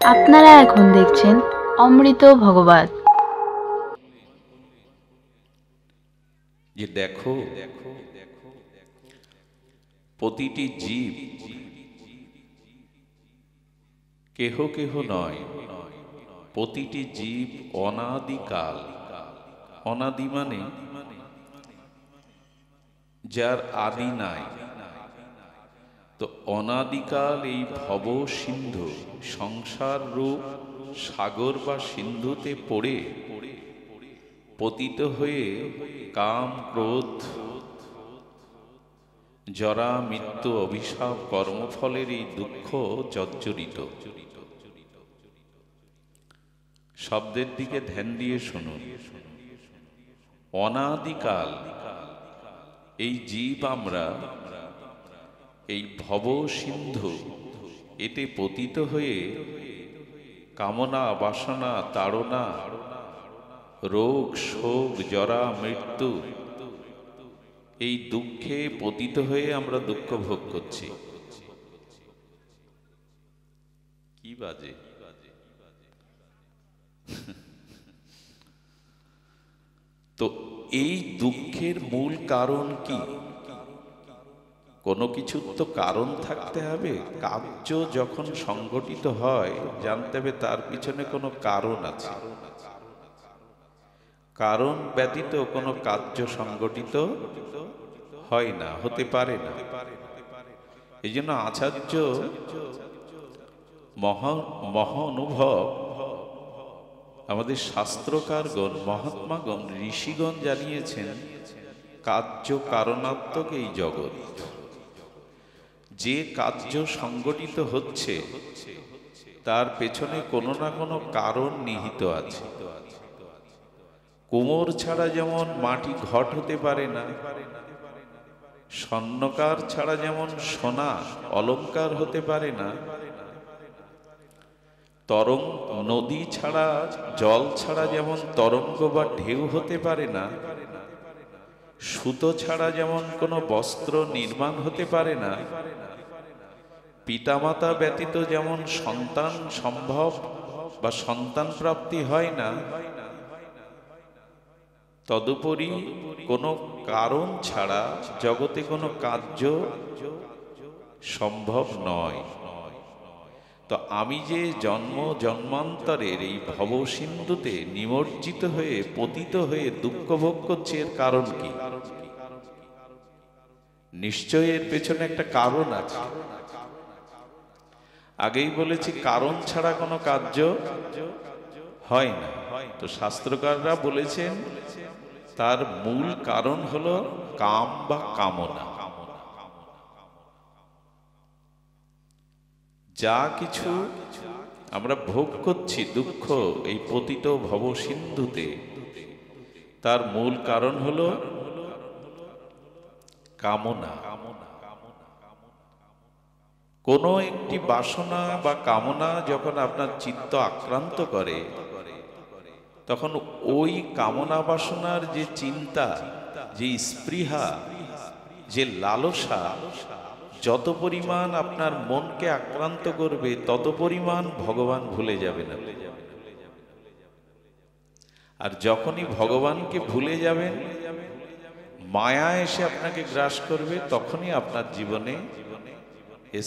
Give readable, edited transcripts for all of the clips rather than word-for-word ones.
আপনারা এখন দেখছেন অমৃত ভগবত। যে দেখো, প্রতিটি জীব কেহ কেহ নয়, প্রতিটি জীব অনাদিকাল। অনাদি মানে যার আদি নাই। তো অনাদিকাল এই ভব সিন্ধু, সংসার রূপ সাগর বা সিন্ধুতে পড়ে পতিত হয়ে কাম, ক্রোধ, জরা, মৃত্যু, অভিশাপ, কর্মফলের এই দুঃখ জর্জরিত। শব্দের দিকে ধ্যান দিয়ে শুনুন। অনাদিকাল এই জীব আমরা এই ভব সিন্ধু এতে পতিত হয়ে কামনা, বাসনা, তাড়না, রোগ, শোক, জরা, মৃত্যু এই দুঃখে পতিত হয়ে আমরা দুঃখ ভোগ করছি। কি বাজে? তো এই দুঃখের মূল কারণ কি? কোনো কিছুর তো কারণ থাকতে হবে। কার্য যখন সংগঠিত হয় জানতে হবে তার পিছনে কোনো কারণ আছে। কারণ ব্যতীত কোনো কার্য সংগঠিত হয় না, হতে পারে না। এই জন্য আচার্য মহানুভব আমাদের শাস্ত্রকারগণ, মহাত্মাগণ, ঋষিগণ জানিয়েছেন কার্য কারণাত্মক এই জগৎ। যে কার্য সংগঠিত হচ্ছে তার পেছনে কোনো না কোনো কারণ নিহিত আছে। কুমোর ছাড়া যেমন মাটি ঘট হতে পারে না, স্বর্ণকার ছাড়া যেমন সোনা অলংকার হতে পারে না, নদী ছাড়া, জল ছাড়া যেমন তরঙ্গ বা ঢেউ হতে পারে না, সুতো ছাড়া যেমন কোনো বস্ত্র নির্মাণ হতে পারে না, পিতামাতা ব্যতীত যেমন সন্তান সম্ভব বা সন্তান প্রাপ্তি হয় না, তদুপরি কোনো কারণ ছাড়া জগতে কোনো কার্য সম্ভব নয়। তো আমি যে জন্ম জন্মান্তরের এই ভবসিন্ধুতে নিমজ্জিত হয়ে পতিত হয়ে দুঃখ ভোগ করছি, এর কারণ কি? নিশ্চয়ই এর পেছনে একটা কারণ আছে। আগেই বলেছি কারণ ছাড়া কোনো কার্য হয় না। তো শাস্ত্রকাররা বলেছেন তার মূল কারণ হলো কাম বা কামনা। যা কিছু আমরা ভোগ করছি দুঃখ এই পতিত ভবসিন্ধুতে, তার মূল কারণ হলো কামনা। কোনো একটি বাসনা বা কামনা যখন আপনার চিত্ত আক্রান্ত করে, তখন ওই কামনা বাসনার যে চিন্তা, যে স্পৃহা, যে লালসা যত পরিমাণ আপনার মনকে আক্রান্ত করবে তত পরিমাণ ভগবান ভুলে যাবে না। আর যখনই ভগবানকে ভুলে যাবেন, মায়া এসে আপনাকে গ্রাস করবে, তখনই আপনার জীবনে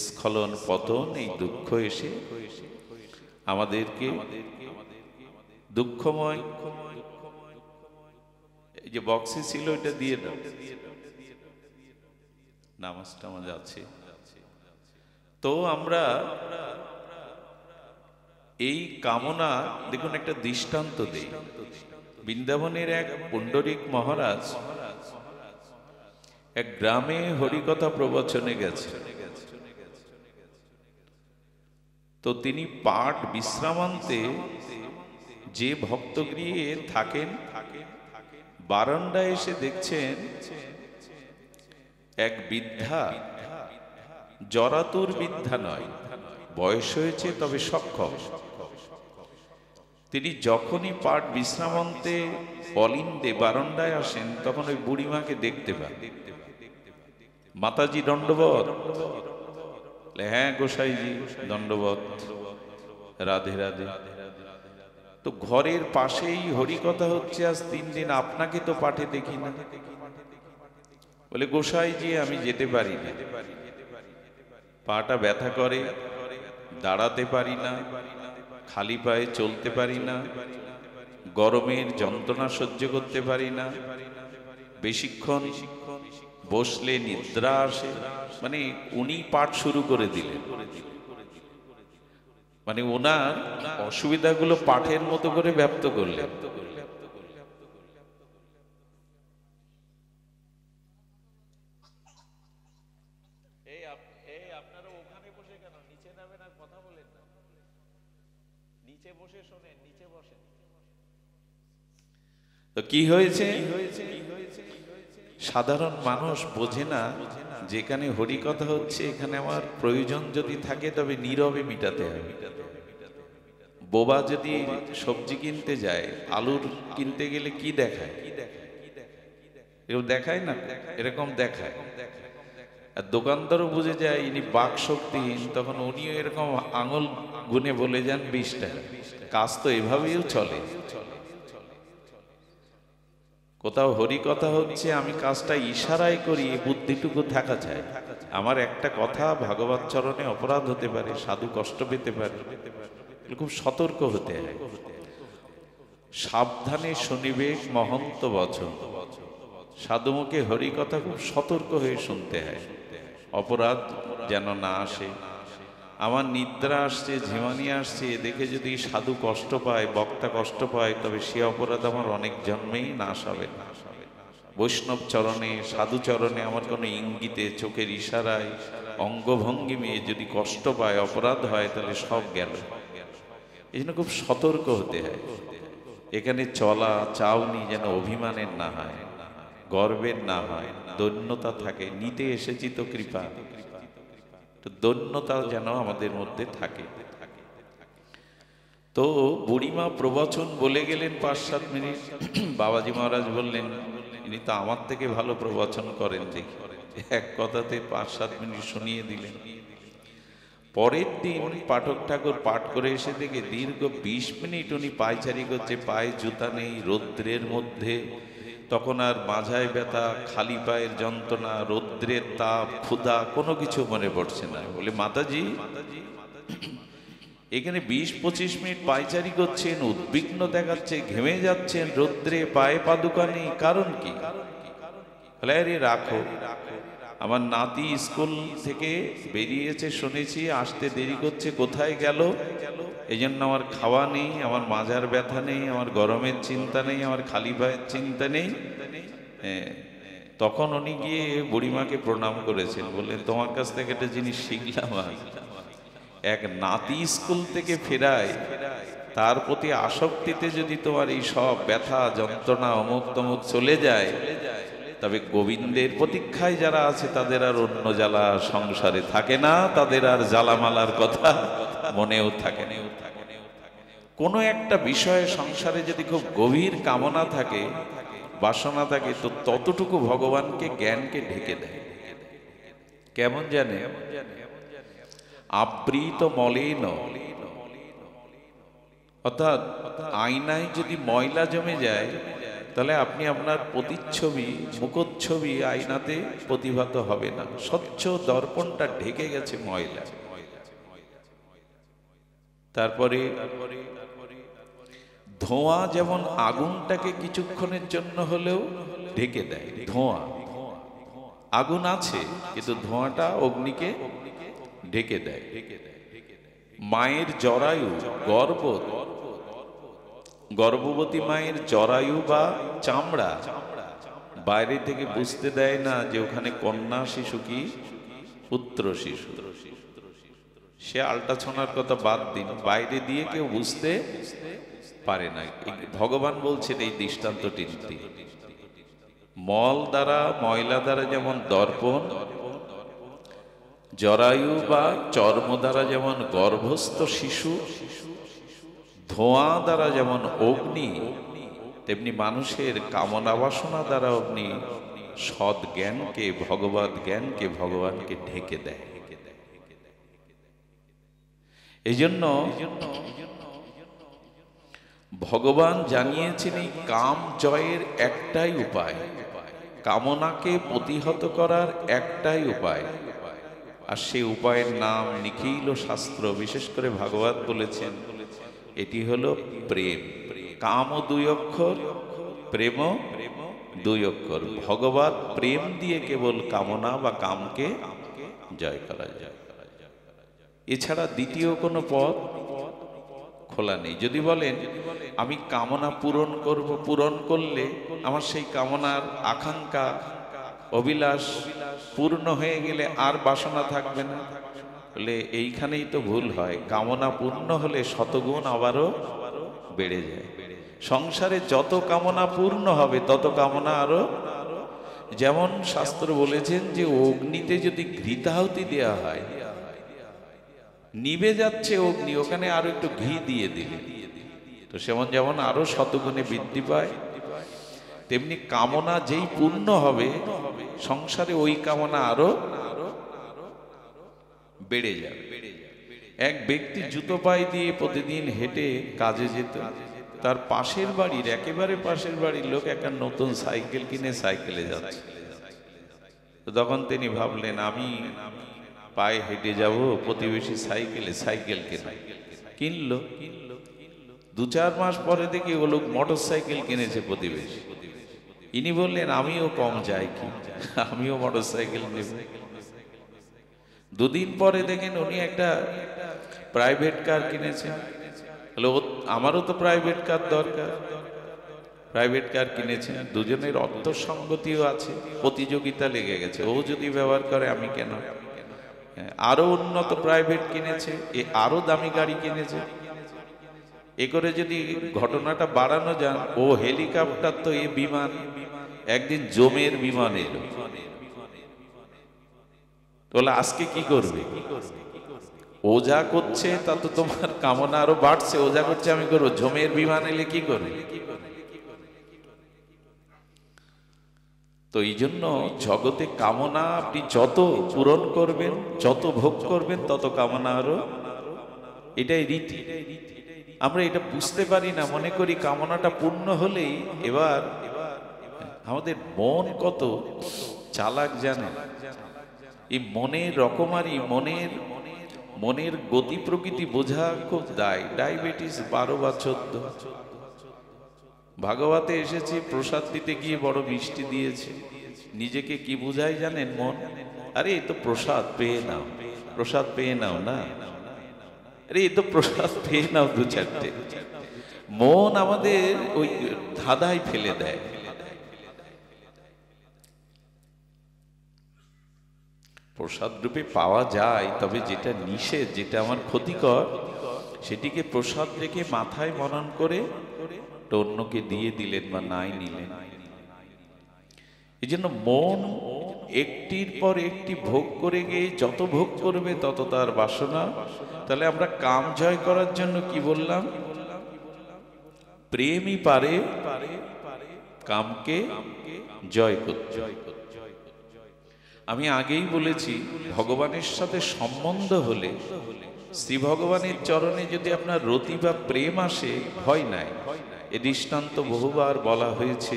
স্খলন, পতন, এই দুঃখ এসে আমাদেরকে দুঃখময়। এই যে বক্সে ছিল এটা দিয়ে দাও, নামাজটা আমার যাচ্ছে। তো আমরা এই কামনা, দেখুন একটা দৃষ্টান্ত দেই। বৃন্দাবনের এক পুণ্ডরিক মহারাজ এক গ্রামে হরিকথা প্রবচনে গেছে। তো তিনি পাঠ বিশ্রামান্তে যে ভক্তগৃহে থাকেন, বারান্দায় এসে দেখছেন এক বৃদ্ধা, জরাতুর বৃদ্ধা নয়, বয়স হয়েছে তবে সক্ষম। তিনি যখনই পাঠ বিশ্রামান্তে অলিন্দে বারান্দায় আসেন, তখন ওই বুড়িমাকে দেখতে পান। মাতাজি দণ্ডবত। হ্যাঁ গোসাইজি দণ্ডবত। রাধে রাধে। তো ঘরের পাশেই হরিকথা হচ্ছে আজ 3 দিন, আপনাকে তো পাঠে দেখি না। বলে গোসাইজি আমি যেতে পারি না, পাটা ব্যথা করে, দাঁড়াতে পারি না, খালি পায়ে চলতে পারি না, গরমের যন্ত্রণা সহ্য করতে পারি না, বেশিক্ষণ বসলে নিদ্রা আসে। মানে উনি পাঠ শুরু করে দিলেন, মানে ওনার অসুবিধাগুলো পাঠের মতো করে ব্যক্ত করলেন। আপনারা ওখানে বসে কেন, নিচে নামেন আর কথা বলেন না, নিচে বসে শোনেন, নিচে বসেন। তো কি হয়েছে, সাধারণ মানুষ বোঝে না যেখানে হরিকথা হচ্ছে এখানে আমার প্রয়োজন যদি থাকে তবে নীরবে মিটাতে হবে। বোবা যদি সবজি কিনতে যায়, আলুর কিনতে গেলে কি দেখায়, এরকম দেখায় না, এরকম দেখায়। আর দোকানদারও বুঝে যায় ইনি বাক শক্তিহীন, তখন উনিও এরকম আঙুল গুনে বলে যান 20 টাকা। কাজ তো এভাবেও চলে। কোথাও হরিকথা হচ্ছে, আমি কাজটা ইশারায় করি, এই বুদ্ধিটুকু থাকা চাই। আমার একটা কথা ভাগবত চরণে অপরাধ হতে পারে, সাধু কষ্ট পেতে পারে, খুব সতর্ক হতে হয়। সাবধানে শুনিবে মহন্ত বচন, সাধুমুখে হরিকথা খুব সতর্ক হয়ে শুনতে হয়, অপরাধ যেন না আসে। আমার নিদ্রা আসছে, ঝিমানি আসছে, দেখে যদি সাধু কষ্ট পায়, বক্তা কষ্ট পায়, তবে সে অপরাধ আমার অনেক জন্মেই নাশ হবে না। বৈষ্ণব চরণে, সাধু চরণে আমার কোনো ইঙ্গিতে, চোখের ইশারায়, অঙ্গভঙ্গিমে যদি কষ্ট পায়, অপরাধ হয়, তাহলে সব গেল। এই জন্য খুব সতর্ক হতে হয়। এখানে চলা চাউনি যেন অভিমানের না হয়, গর্বের না হয়, দৈন্যতা থাকে। নিতে এসেছি তো কৃপা, তো দৈন্যতা যেন আমাদের মধ্যে থাকে। তো বুড়িমা প্রবচন বলে গেলেন 5-7 মিনিট। বাবাজি মহারাজ বললেন ইনি তো আমার থেকে ভালো প্রবচন করেন, দেখি। এক কথাতে 5-7 মিনিট শুনিয়ে দিলেন। পরের দিন পাঠক ঠাকুর পাঠ করে এসে দেখে দীর্ঘ 20 মিনিট উনি পায়চারি করছে, পায়ে জুতা নেই, রৌদ্রের মধ্যে। তখন আর মাঝায় ব্যথা, খালি পায়ের যন্ত্রণা, রৌদ্রের তাপ, ক্ষুধা, কোনো কিছু মনে পড়ছে না। বলে মাতাজি এখানে 20-25 মিনিট পায়চারি করছেন, উদ্বিগ্ন দেখাচ্ছে, ঘেমে যাচ্ছেন, রৌদ্রে পায়ে পাদুকা নেই, কারণ কি? বলে আরে রাখো, আমার নাতি স্কুল থেকে বেরিয়েছে শুনেছি, আসতে দেরি করছে, কোথায় গেল? এই জন্য আমার খাওয়া নেই, আমার মাজার ব্যথা নেই, আমার গরমের চিন্তা নেই, আমার খালি পায়ের চিন্তা নেই। তখন উনি গিয়ে বুড়িমাকে প্রণাম করেছেন, বললেন তোমার কাছ থেকে একটা জিনিস শিখলাম আজ। এক নাতি স্কুল থেকে ফেরায়, তার প্রতি আসক্তিতে যদি তোমার এই সব ব্যথা যন্ত্রণা অমুক তমুক চলে যায়, তবে গোবিন্দের প্রতীক্ষায় যারা আছে তাদের আর অন্য জ্বালা সংসারে থাকে না, তাদের আর জ্বালামালার কথা মনেও থাকে না। কোনো একটা বিষয়ে সংসারে যদি খুব গভীর কামনা থাকে, বাসনা থাকে, তো ততটুকু ভগবানকে, জ্ঞানকে ঢেকে দেয়। কেমন জানে? আবৃত মলিন, অর্থাৎ আয়নায় যদি ময়লা জমে যায়, তাহলে আপনি আপনার প্রতিচ্ছবি, মুখচ্ছবি আয়নাতে প্রতিভাত হবে না। স্বচ্ছ দর্পণটা ঢেকে গেছে ময়লা। তারপরে ধোঁয়া যেমন আগুনটাকে কিছুক্ষণের জন্য হলেও ঢেকে দেয়। ধোঁয়া, আগুন আছে কিন্তু ধোঁয়াটা অগ্নিকে ঢেকে দেয়। মায়ের জরায়ু, গর্ভবতী মায়ের জরায়ু বা চামড়া বাইরে থেকে বুঝতে দেয় না যে ওখানে কন্যা শিশু কি পুত্র শিশু। সে আল্ট্রাসাউন্ডের কথা বাদ দিন, বাইরে দিয়ে কেউ বুঝতে পারে না। ভগবান বলছেন এই দৃষ্টান্তটি, মল দ্বারা, ময়লা দ্বারা যেমন দর্পণ, জরায়ু বা চর্ম দ্বারা যেমন গর্ভস্থ শিশু, ধোঁয়া দ্বারা যেমন অগ্নি, তেমনি মানুষের কামনা বাসনা দ্বারা অগ্নি সৎ জ্ঞানকে, ভগবত জ্ঞানকে, ভগবানকে ঢেকে দেয়। এই জন্য ভগবান জানিয়েছেন এই কাম জয়ের একটাই উপায়, কামনাকে প্রতিহত করার একটাই উপায়, আর সেই উপায়ের নাম নিখিল শাস্ত্র, বিশেষ করে ভাগবত বলেছেন, এটি হলো প্রেম। কাম দুই অক্ষর, প্রেম দুই অক্ষর। ভগবত প্রেম দিয়ে কেবল কামনা বা কামকে জয় করা যায়, এছাড়া দ্বিতীয় কোনো পথ খোলা নেই। যদি বলেন আমি কামনা পূরণ করব, পূরণ করলে আমার সেই কামনার আকাঙ্ক্ষা অভিলাষ পূর্ণ হয়ে গেলে আর বাসনা থাকবে না, বলে এইখানেই তো ভুল হয়। কামনা পূর্ণ হলে শতগুণ আবারও বেড়ে যায়। সংসারে যত কামনা পূর্ণ হবে তত কামনা আরো, যেমন শাস্ত্র বলেছেন যে অগ্নিতে যদি ঘৃতাহুতি দেওয়া হয়, নিভে যাচ্ছে অগ্নি, ওখানে আরো একটু ঘি দিয়ে দিলে তো সেমন যেমন আরো শতগুণে বৃদ্ধি পায়, তেমনি কামনা যেই পূর্ণ হবে সংসারে ওই কামনা আরো বেড়ে যাবে। এক ব্যক্তি জুতো পায়ে দিয়ে প্রতিদিন হেঁটে কাজে যেত, তার পাশের বাড়ির, একেবারে পাশের বাড়ির লোক একটা নতুন সাইকেল কিনে সাইকেলে যাচ্ছে। তখন তিনি ভাবলেন আমি পায়ে হেঁটে যাব, প্রতিবেশী সাইকেলে, সাইকেল কিনলো। 2-4 মাস পরে দেখি ও লোক মোটর সাইকেল কিনেছে প্রতিবেশী। ইনি বললেন আমিও কম যাই কি, আমিও মোটর সাইকেল নেব। 2 দিন পরে দেখেন উনি একটা প্রাইভেট কার কিনেছেন। আমারও তো প্রাইভেট কার দরকার, প্রাইভেট কার কিনেছেন। দুজনের অর্থ সঙ্গতিও আছে, প্রতিযোগিতা লেগে গেছে, ও যদি ব্যবহার করে আমি কেন। আরো উন্নত প্রাইভেট কিনেছে, এ আরো দামি গাড়ি কিনেছে। এ করে যদি ঘটনাটা বাড়ানো যান, ও হেলিকপ্টার তো এ বিমান, একদিন জমের বিমান এলো, বলে আজকে কি করবে? ও যা করছে তা তো তোমার কামনা আরো বাড়ছে, ও যা করছে আমি করবো, জমের বিমান এলে কি করবে? তো এই জন্য জগতে কামনা আপনি যত পূরণ করবেন, যত ভোগ করবেন, তত কামনা আরো, এটাই রীতি। আমরা এটা বুঝতে পারি না, মনে করি কামনাটা পূর্ণ হলেই এবার আমাদের মন কত চালাক জানে। এই মনের রকমারি, মনের গতি প্রকৃতি বোঝা খুব দায়। ডায়াবেটিস 12 বা 14। ভাগবতে এসেছে প্রসাদ দিতে গিয়ে বড় মিষ্টি দিয়েছে, নিজেকে কি বুঝায় জানেন? মন, আরে এ তো প্রসাদ পেয়ে নাও, প্রসাদ পেয়ে নাও না, আরে এ তো প্রসাদ পেয়ে নাও 2-4টে। মন আমাদের ওই ধাঁধায় ফেলে দেয়। প্রসাদ রূপে পাওয়া যায়, তবে যেটা নিষেধ, যেটা আমার ক্ষতিকর, সেটিকে প্রসাদ রেখে মাথায় মনন করে অন্যকে দিয়ে দিলেন বা নাই নিলেন। এই জন্য মন একটির পর একটি ভোগ করে গিয়ে যত ভোগ করবে তত তার বাসনা। তাহলে আমরা কাম জয় করার জন্য কি বললাম? প্রেমই পারে কামকে জয় করতে। আমি আগেই বলেছি, ভগবানের সাথে সম্বন্ধ হলে, শ্রী ভগবানের চরণে যদি আপনার রতি বা প্রেম আসে, ভয় নাই। এ দৃষ্টান্ত বহুবার বলা হয়েছে।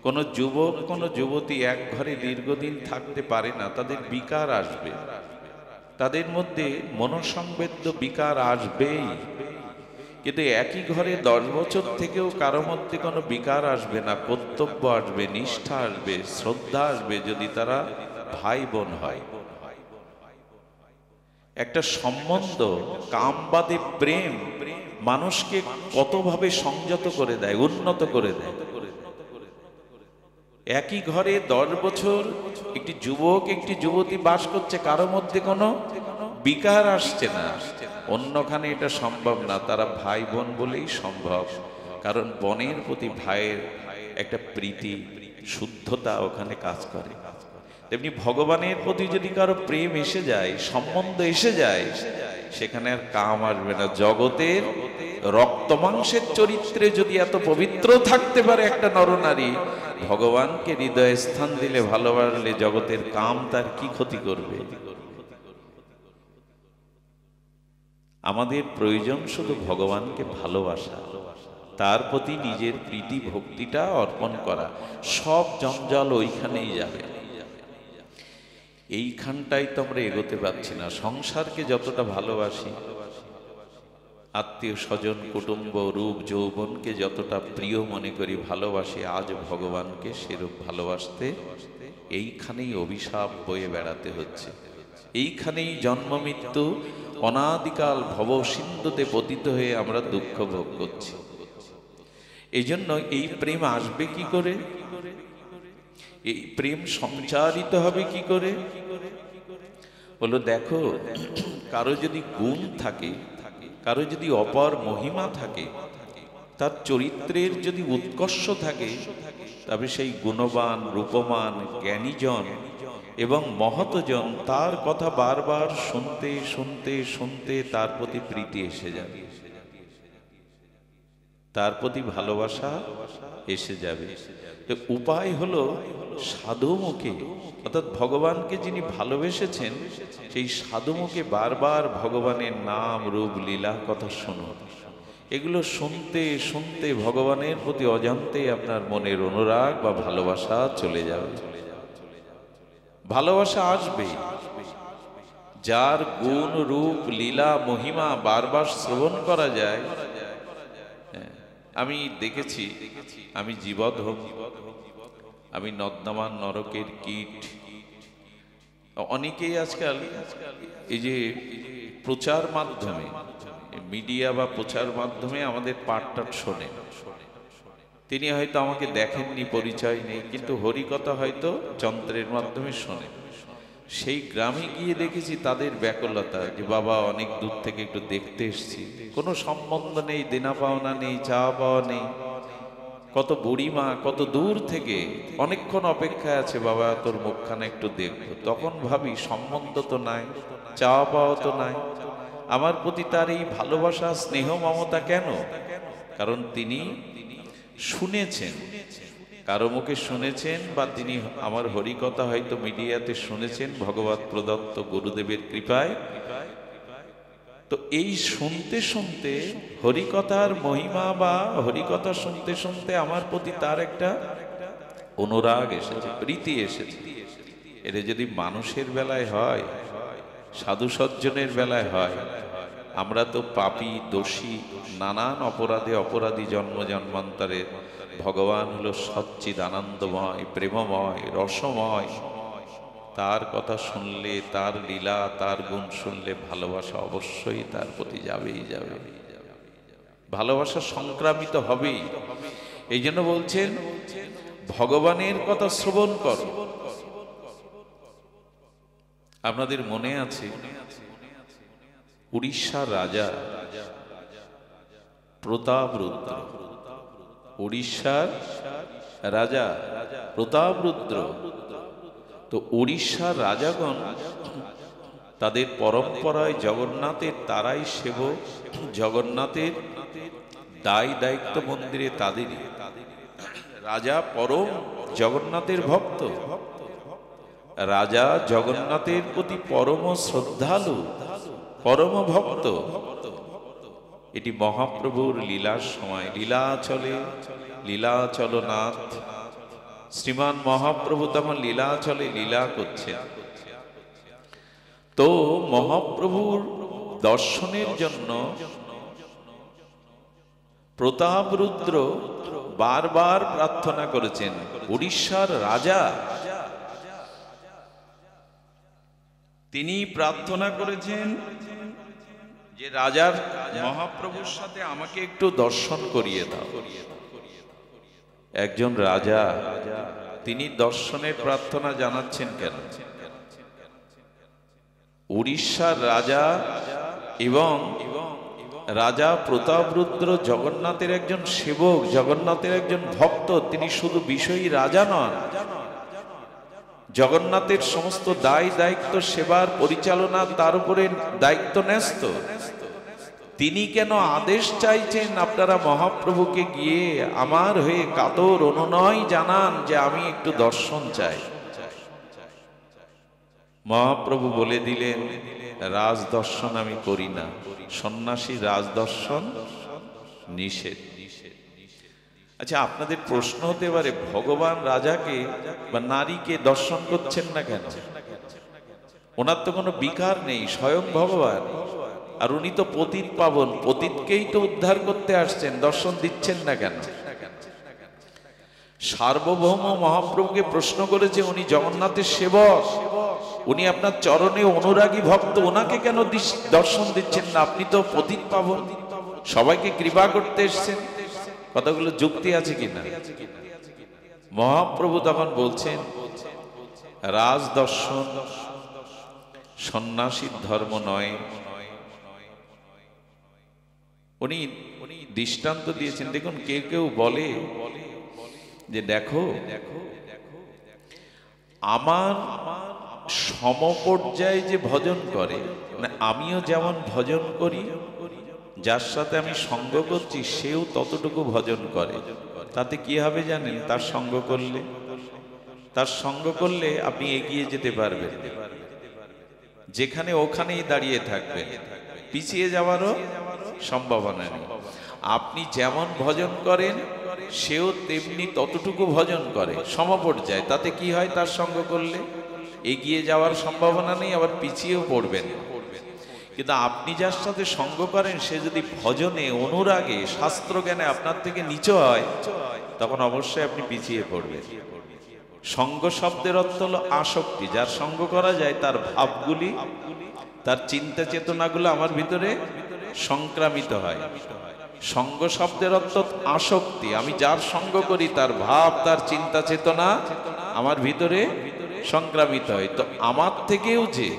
কোনো যুবক, কোনো যুবতী এক ঘরে দীর্ঘদিন থাকতে পারে না, তাদের বিকার আসবে, তাদের মধ্যে মনোসংবেদ্য বিকার আসবেই। কিন্তু একই ঘরে 10 বছর থেকেও কারো মধ্যে কোনো বিকার আসবে না, কর্তব্য আসবে, নিষ্ঠা আসবে, শ্রদ্ধা আসবে, যদি তারা ভাই বোন হয়। একটা সম্বন্ধ, কামবাদে প্রেম মানুষকে কতভাবে সংযত করে দেয়, উন্নত করে দেয়। একই ঘরে 10 বছর একটি যুবক একটি যুবতী বাস করছে, কারো মধ্যে কোনো বিকার আসছে না। অন্যখানে এটা সম্ভব না, তারা ভাই বোন বলেই সম্ভব, কারণ বোনের প্রতি ভাইয়ের একটা প্রীতি, শুদ্ধতা ওখানে কাজ করে। তেমনি ভগবানের প্রতি যদি কারো প্রেম এসে যায়, সম্বন্ধ এসে যায়, সেখানে আর কাম আসবে না। জগতের রক্ত মাংসের চরিত্রে যদি এত পবিত্র থাকতে পারে একটা নরনারী, ভগবানকে হৃদয়ে স্থান দিলে, ভালোবাসলে, জগতের কাম তার কি ক্ষতি করবে? আমাদের প্রয়োজন শুধু ভগবানকে ভালোবাসা, তার প্রতি নিজের প্রীতি ভক্তিটা অর্পণ করা। সব জঞ্জাল ওইখানেই যাবে। এইখানটাই তো আমরা এগোতে পারছি না। সংসারকে যতটা ভালোবাসি, আত্মীয় স্বজন কুটুম্ব রূপ যৌবনকে যতটা প্রিয় মনে করি ভালোবাসি, আজ ভগবানকে সেরূপ ভালোবাসতে এইখানেই অভিশাপ বয়ে বেড়াতে হচ্ছে। এইখানেই জন্ম মৃত্যু অনাদিকাল ভব সিন্ধুতে পতিত হয়ে আমরা দুঃখ ভোগ করছি। এই জন্য এই প্রেম আসবে কি করে, এই প্রেম সঞ্চারিত হবে কি করে? বলো, দেখো, কারো যদি গুণ থাকে, কারো যদি অপার মহিমা থাকে, তার চরিত্রের যদি উৎকর্ষ থাকে, তবে সেই গুণবান রূপমান জ্ঞানীজন এবং মহতজন তার কথা বারবার শুনতে শুনতে শুনতে তার প্রতি প্রীতি এসে যাবে, তার প্রতি ভালোবাসা এসে যাবে। তো উপায় হলো সাধুমুখে, অর্থাৎ ভগবানকে যিনি ভালোবেসেছেন সেই সাধুমুখে বারবার ভগবানের নাম রূপ লীলা কথা শুনুন। এগুলো শুনতে শুনতে ভগবানের প্রতি অজান্তে আপনার মনের অনুরাগ বা ভালোবাসা চলে যাবে। ভালোবাসা আসবে। যার গুণ রূপ লীলা মহিমা বারবার শ্রবণ করা যায়। আমি দেখেছি, আমি জীবধম, আমি নর্দমান নরকের কীট। অনেকেই আজকাল এই যে প্রচার মাধ্যমে, মিডিয়া বা প্রচার মাধ্যমে আমাদের পাঠটাট শোনেন। তিনি হয়তো আমাকে দেখেননি, পরিচয় নেই, কিন্তু হরিকথা হয়তো যন্ত্রের মাধ্যমে শোনেন। সেই গ্রামে গিয়ে দেখেছি তাদের ব্যাকুলতা, যে বাবা অনেক দূর থেকে একটু দেখতে এসেছি, কোনো সম্বন্ধ নেই, দেনা পাওনা নেই, চাওয়া পাওয়া নেই। কত বুড়িমা কত দূর থেকে অনেকক্ষণ অপেক্ষায় আছে, বাবা তোর মুখখানা একটু দেখবো। তখন ভাবি, সম্বন্ধ তো নাই, চাওয়া পাওয়া তো নাই, আমার প্রতি তার এই ভালোবাসা স্নেহ মমতা কেন? কারণ তিনি শুনেছেন, কারো মুখে শুনেছেন, বা তিনি আমার হরিকথা হয়তো মিডিয়াতে শুনেছেন ভগবত প্রদত্ত গুরুদেবের কৃপায়। তো এই শুনতে শুনতে হরিকথার মহিমা বা হরিকথা শুনতে শুনতে আমার প্রতি তার একটা অনুরাগ এসেছে, প্রীতি এসেছে। এটা যদি মানুষের বেলায় হয়, সাধু সজ্জনের বেলায় হয়, আমরা তো পাপী দোষী, নানান অপরাধে অপরাধী, জন্ম জন্মান্তরের। ভগবান হলো সচ্চিদ আনন্দময়, প্রেমময়, রসময়। তার কথা শুনলে, তার লীলা তার গুণ শুনলে ভালোবাসা অবশ্যই তার প্রতি যাবেই যাবে, ভালোবাসা সংক্রামিত হবেই। এই জন্য বলছেন ভগবানের কথা শ্রবণ করো। আপনাদের মনে আছে উড়িষ্যার রাজা প্রতাপরুদ্র, উড়িষ্যার রাজা প্রতাপরুদ্র। তো উড়িষ্যার রাজাগণ তাদের পরম্পরায় জগন্নাথের তারাই সেবক, জগন্নাথের দায় দায়িত্ব মন্দিরে তাদেরই। রাজা পরম জগন্নাথের ভক্ত, রাজা জগন্নাথের প্রতি পরম শ্রদ্ধালু, পরম ভক্ত। এটি মহাপ্রভুর লীলার সময়, লীলাচলে লীলাচলনাথ শ্রীমান মহাপ্রভু তখন লীলাচলে লীলা করছেন। তো মহাপ্রভুর দর্শনের জন্য প্রতাপরুদ্র বারবার প্রার্থনা করেছেন। উড়িষ্যার রাজা তিনি প্রার্থনা করেছেন যে রাজার মহাপ্রভুর সাথে আমাকে একটু দর্শন করিয়ে দাও। একজন রাজা তিনি দর্শনের প্রার্থনা জানাচ্ছেন কেন? উড়িষ্যার রাজা এবং রাজা প্রতাপরুদ্র জগন্নাথের একজন সেবক, জগন্নাথের একজন ভক্ত। তিনি শুধু বিষয়ী রাজা নন, জগন্নাথের সমস্ত দায় দায়িত্ব সেবার পরিচালনা তার উপরে দায়িত্ব ন্যস্ত। তিনি কেন আদেশ চাইছেন আপনারা মহাপ্রভুকে গিয়ে আমার হয়ে কাতর অনুনয় জানান যে আমি একটু দর্শন চাই। মহাপ্রভু বলে দিলেন রাজদর্শন আমি করি না, সন্ন্যাসী রাজদর্শন নিষেধ। আচ্ছা, আপনাদের প্রশ্ন হতে পারে ভগবান রাজাকে বা নারীকে দর্শন করছেন না কেন? ওনার তো কোনো বিকার নেই, স্বয়ং ভগবান, আর উনি তো পতিত পাবন, পতিতকেই তো উদ্ধার করতে আসছেন, দর্শন দিচ্ছেন না কেন? সার্বভৌম মহাপ্রভুকে প্রশ্ন করেছে, উনি জগন্নাথের সেবক, উনি আপনার চরণে অনুরাগী ভক্ত, ওনাকে কেন দর্শন দিচ্ছেন না? আপনি তো পতিত পাবন, সবাইকে কৃপা করতে এসছেন। কথাগুলো যুক্তি আছে কিনা? মহাপ্রভু তখন বলছেন, রাজদর্শন সন্ন্যাসীর ধর্ম নয়। উনি দৃষ্টান্ত দিয়েছেন। দেখুন, কেউ কেউ বলে যে দেখো, আমার সমপর্যায়ে যে ভজন করে, মানে আমিও যেমন ভজন করি, যার সাথে আমি সঙ্গ করছি সেও ততটুকু ভজন করে। তাতে কি হবে জানেন? তার সঙ্গ করলে আপনি এগিয়ে যেতে পারবেন, যেখানে ওখানেই দাঁড়িয়ে থাকবেন, পিছিয়ে যাওয়ারও সম্ভাবনা নেই। আপনি যেমন ভজন করেন সেও তেমনি ততটুকু ভজন করে, সমপর্যায়। তাতে কি হয়? তার সঙ্গ করলে এগিয়ে যাওয়ার সম্ভাবনা নেই, আবার পিছিয়েও পড়বেন। কিন্তু আপনি যার সাথে সঙ্গ করেন সে যদি ভজনে, অনুরাগে, শাস্ত্র জ্ঞানে আপনার থেকে নিচু হয়, তখন অবশ্যই আপনি পিছিয়ে পড়বেন। সঙ্গ শব্দের অর্থ হলো আসক্তি। যার সঙ্গ করা যায় তার ভাবগুলি, তার চিন্তা চেতনাগুলো আমার ভিতরে সংক্রামিত হয়। সঙ্গ শব্দের অর্থ আসক্তি। আমি যার সঙ্গ করি তার ভাব, তার চিন্তা চেতনা আমার ভিতরে সংক্রামিত হয়। তো আমার থেকেও যে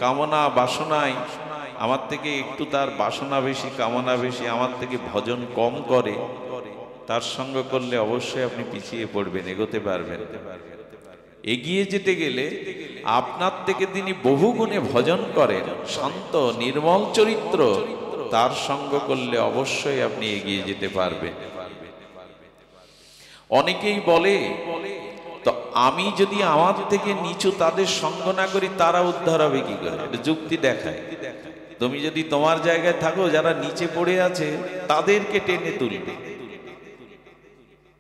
কামনা বাসনায়, আমার থেকে একটু তার বাসনা বেশি, কামনা বেশি, আমার থেকে ভজন কম করে, তার সঙ্গ করলে অবশ্যই আপনি পিছিয়ে পড়বেন, এগোতে পারবেন। এগিয়ে যেতে গেলে আপনার থেকে তিনি বহু গুণে ভজন করেন, শান্ত নির্মল চরিত্র, তার সঙ্গ করলে অবশ্যই আপনি এগিয়ে যেতে পারবেন। অনেকেই বলে, তো আমি যদি আমার থেকে নিচু তাদের সঙ্গ না করি, তারা উদ্ধার হবে কি করে? এটা যুক্তি দেখায়। তুমি যদি তোমার জায়গায় থাকো, যারা নিচে পড়ে আছে তাদেরকে টেনে তুলবে।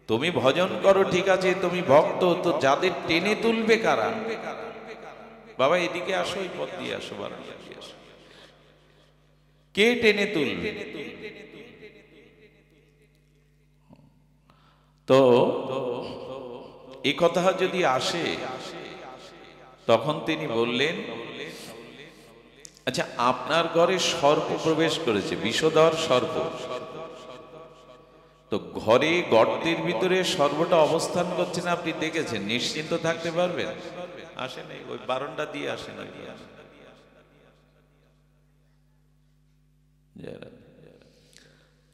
তুমি ভজন করো, ঠিক আছে, তুমি ভক্ত, তো যাদের টেনে তুলবে কারা? বাবা এদিকে আসো, এই পথ দিয়ে আসো, কে টেনে তুলবে? তো এই কথা যদি আসে, তখন তিনি বললেন, আচ্ছা, আপনার ঘরে সর্প প্রবেশ করেছে, বিষধর সর্প, তো ঘরে গর্তের ভিতরে সর্বটা অবস্থান করছে না, আপনি দেখেছেন, নিশ্চিন্ত থাকতে পারবেন? আসেন, ওই বারণটা দিয়ে আসেন।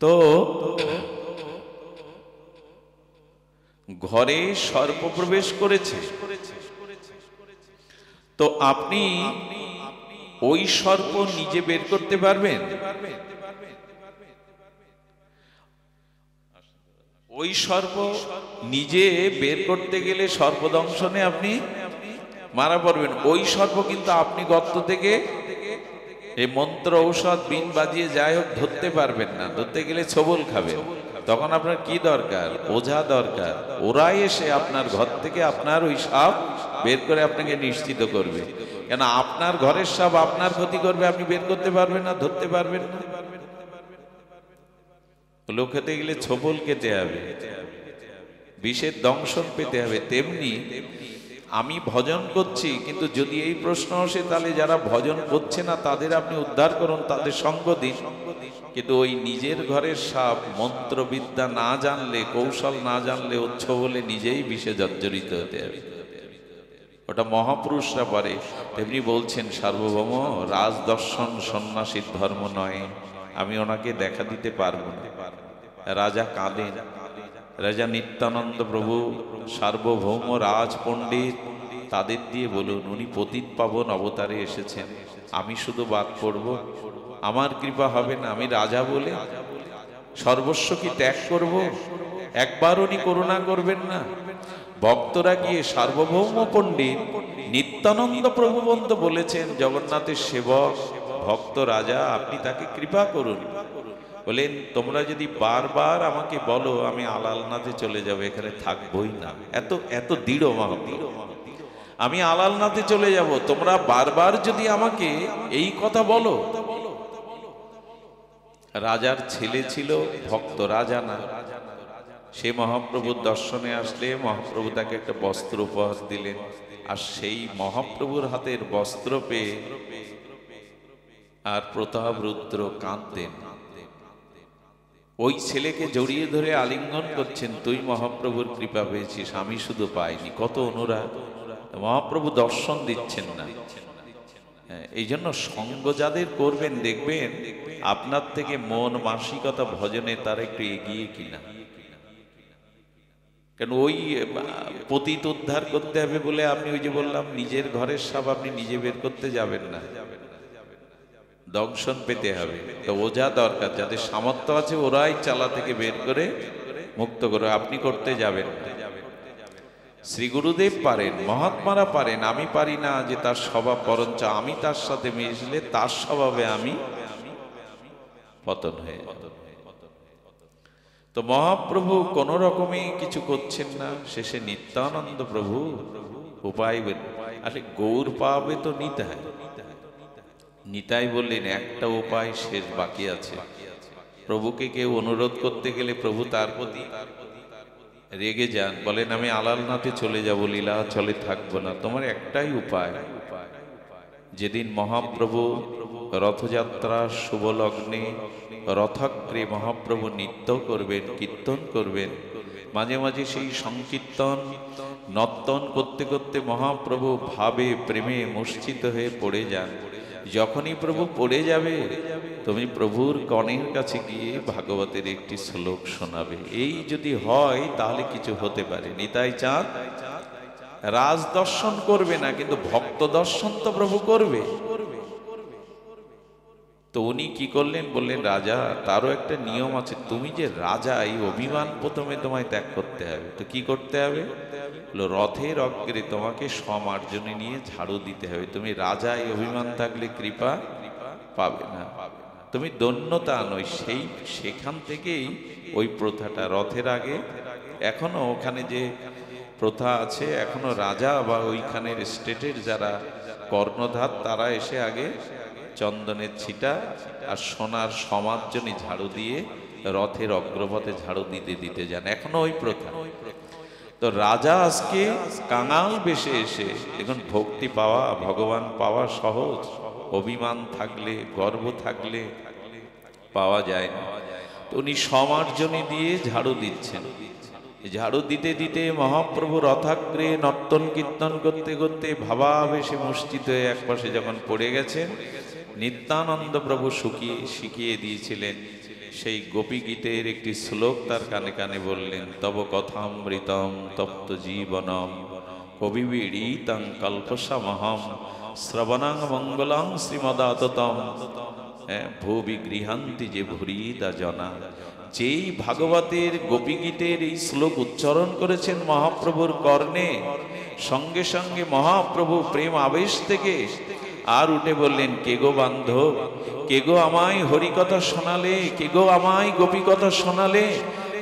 তো ঘরে সর্প প্রবেশ করেছে, তো আপনি ওই সর্প নিজে বের করতে পারবেন? ওই সর্প নিজে বের করতে গেলে সর্পদংশনে আপনি মারা পড়বেন। ওই সর্প কিন্তু আপনি গর্ত থেকে এই মন্ত্র ঔষধ বিন বাজিয়ে যাই হোক ধরতে পারবেন না। ধরতে গেলে ছবল খাবেন। তখন আপনার কি দরকার? ওঝা দরকার। ওরাই এসে আপনার ঘর থেকে আপনার ওই সাপ বের করে আপনাকে নিশ্চিত করবে। কেন? আপনার ঘরের সাপ আপনার ক্ষতি করবে, আপনি বের করতে পারবেন না, ধরতে পারবেন না। লোক খেতে গেলে ছবল খেতে হবে, বিষের দংশন পেতে হবে। তেমনি আমি ভজন করছি, কিন্তু যদি এই প্রশ্ন আসে, তাহলে যারা ভজন করছে না তাদের আপনি উদ্ধার করুন, তাদের সঙ্গ দিন। কিন্তু ওই নিজের ঘরের সাপ মন্ত্রবিদ্যা না জানলে, কৌশল না জানলে, উৎস বলে নিজেই বিষে জর্জরিত হতে হবে। ওটা মহাপুরুষরা পারে। তেমনি বলছেন সার্বভৌম, রাজদর্শন সন্ন্যাসীর ধর্ম নয়, আমি ওনাকে দেখা দিতে পারবো না। রাজা কাঁদেন। রাজা নিত্যানন্দ প্রভু, সার্বভৌম রাজ পণ্ডিত, তাদের দিয়ে বলুন, উনি পতিত পাবন অবতারে এসেছেন, আমি শুধু বাদ পড়ব? আমার কৃপা হবে না? আমি রাজা বলে সর্বস্ব কি ত্যাগ করব? একবার উনি করুণা করবেন না? ভক্তরা গিয়ে সার্বভৌম পণ্ডিত নিত্যানন্দ প্রভু পর্যন্ত বলেছেন, জগন্নাথের সেবক ভক্ত রাজা, আপনি তাকে কৃপা করুন। বলেন, তোমরা যদি বারবার আমাকে বলো আমি আলালনাথে চলে যাব, এখানে থাকবই না। এত এত দৃঢ় মহাপ্রভু, আমি আলালনাথে চলে যাব, তোমরা বারবার যদি আমাকে এই কথা বলো। রাজার ছেলে ছিল, ভক্ত রাজা না। সে মহাপ্রভুর দর্শনে আসলে মহাপ্রভু তাকে একটা বস্ত্র উপহার দিলেন, আর সেই মহাপ্রভুর হাতের বস্ত্র পেয়ে আর প্রতাপ রুদ্র কাঁদতেন। ওই ছেলেকে জড়িয়ে ধরে আলিঙ্গন করছেন, তুই মহাপ্রভুর কৃপা পেয়েছিস, আমি শুধু পাইনি। কত অনুরাগ! মহাপ্রভু দর্শন দিচ্ছেন না। এই জন্য সঙ্গ যাদের করবেন, দেখবেন আপনার থেকে মন মানসিকতা ভজনে তারা একটু এগিয়ে কিনা। কেন ওই পতিত উদ্ধার করতে হবে বলে আপনি ওই যে বললাম নিজের ঘরের সাপ আপনি নিজে বের করতে যাবেন না, দংশন পেতে হবে। তো ওঝা দরকার, যাদের সামর্থ্য আছে ওরাই চালা থেকে বের করে মুক্ত করে, আপনি করতে যাবেন না। শ্রী গুরুদেব পারেন, মহাত্মারা পারেন, আমি পারি না। যে তার স্বভাব, বরঞ্চ আমি তার সাথে মিশলে তার স্বভাবে আমি পতন হয়ে যাব। তো মহাপ্রভু কোন রকমে কিছু করছেন না। শেষে নিত্যানন্দ প্রভু উপায় আসলে গৌর পাবে তো নিতাই। নিতাই বললেন একটা উপায় শেষ বাকি আছে। প্রভুকে কেউ অনুরোধ করতে গেলে প্রভু তার প্রতি রেগে যান, বলেন আমি আলালনাথে চলে যাব, লীলা চলে থাকবো না। তোমার একটাই উপায়, যেদিন মহাপ্রভু রথযাত্রার শুভ লগ্নে রথাগ্রে মহাপ্রভু নৃত্য করবেন, কীর্তন করবেন, মাঝে মাঝে সেই সংকীর্তন নর্তন করতে করতে মহাপ্রভু ভাবে প্রেমে মূর্ছিত হয়ে পড়ে যান। যখনই প্রভু পড়ে যাবে, তুমি প্রভুর কর্ণের কাছে গিয়ে ভাগবতের একটি শ্লোক শোনাবে। এই যদি হয় তাহলে কিছু হতে পারে। নিতাই চাঁদ রাজ দর্শন করবে না, কিন্তু ভক্ত দর্শন তো প্রভু করবে। তো উনি কি করলেন, বললেন রাজা, তারও একটা নিয়ম আছে, তুমি যে রাজা, এই অভিমান প্রথমে তোমায় ত্যাগ করতে হবে। তো কি করতে হবে? রথের অগ্রে তোমাকে সমার্জনে নিয়ে ঝাড়ু দিতে হবে। তুমি রাজা, এই অভিমান থাকলে কৃপা পাবে না, তুমি দৈন্যতা নয়। সেখান থেকেই ওই প্রথাটা রথের আগে, এখনো ওখানে যে প্রথা আছে, এখনো রাজা বা ওইখানের স্টেটের যারা কর্ণধার তারা এসে আগে চন্দনের ছিটা আর সোনার সমার্জনী ঝাড়ু দিয়ে রথের অগ্রপথে ঝাড়ু দিতে দিতে যান, এখনো ওই প্রথা। তো রাজা আজকে কাঙাল বেশে এসে, এখন ভক্তি পাওয়া, ভগবান পাওয়া সহজ, অভিমান থাকলে, গর্ব থাকলে পাওয়া যায় না। তো উনি সমার্জনী দিয়ে ঝাড়ু দিচ্ছেন। ঝাড়ু দিতে দিতে মহাপ্রভু রথাগ্রে নর্তন কীর্তন করতে করতে ভাবাবেশে মূর্ছিত হয়ে একপাশে যখন পড়ে গেছেন, নিত্যানন্দ প্রভু শিখিয়ে দিয়েছিলেন সেই গোপী গীতের একটি শ্লোক তার কানে কানে বললেন, তব কথামৃতম তপ্ত জীবনম কবিবীড়িতং কল্পসমহম শ্রবণাং মঙ্গলাং শ্রীমদাততম ভুবি গৃহান্তি যে ভুরিদা জনা। যেই ভাগবতের গোপী গীতের এই শ্লোক উচ্চারণ করেছেন মহাপ্রভুর কর্ণে, সঙ্গে সঙ্গে মহাপ্রভু প্রেম আবেশ থেকে আর উঠে বললেন, কে গো বান্ধব, কে গো আমায় হরিকথা শোনালে, কে গো আমায় গোপী কথা শোনালে।